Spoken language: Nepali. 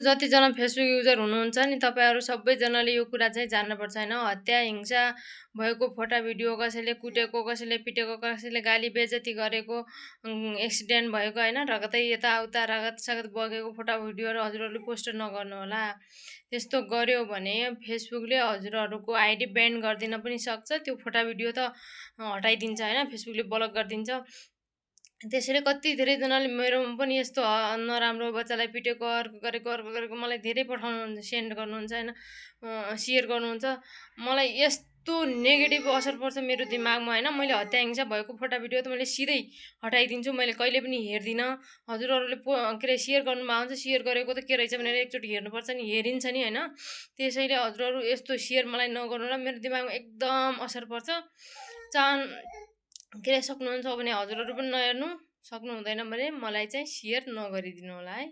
जतिजना फेसबुक युजर हुनुहुन्छ नि तपाईँहरू सबैजनाले यो कुरा चाहिँ जान्नुपर्छ होइन। हत्या हिंसा भएको फोटा भिडियो, कसैले कुटेको, कसैले पिटेको, कसैले गाली बेइज्जती गरेको, एक्सिडेन्ट भएको होइन, रगतै यताउता रगत सगत बगेको फोटा भिडियोहरू हजुरहरूले पोस्ट नगर्नु होला। त्यस्तो गर्यो भने फेसबुकले हजुरहरूको आइडी ब्यान गरिदिन पनि सक्छ। त्यो फोटा भिडियो त हटाइदिन्छ होइन, फेसबुकले ब्लक गरिदिन्छ। त्यसैले कति धेरैजनाले मेरोमा पनि यस्तो नराम्रो बच्चालाई पिटेको, अर्को गरेको मलाई धेरै पठाउनुहुन्छ, सेन्ड गर्नुहुन्छ होइन, सेयर गर्नुहुन्छ। मलाई यस्तो नेगेटिभ असर पर्छ मेरो दिमागमा होइन। मैले हत्या हिंसा भएको फोटा भिडियो त मैले सिधै हटाइदिन्छु, मैले कहिले पनि हेर्दिनँ। हजुरहरूले के अरे सेयर गर्नुमा आउँछ, सेयर गरेको त के रहेछ भनेर एकचोटि हेर्नुपर्छ नि, हेरिन्छ नि होइन। त्यसैले हजुरहरू यस्तो सेयर मलाई नगर्नु होला, मेरो दिमागमा एकदम असर पर्छ। के अरे सक्नुहुन्छ भने हजुरहरू पनि नहेर्नु, सक्नु हुँदैन भने मलाई चाहिँ सेयर नगरिदिनु होला है।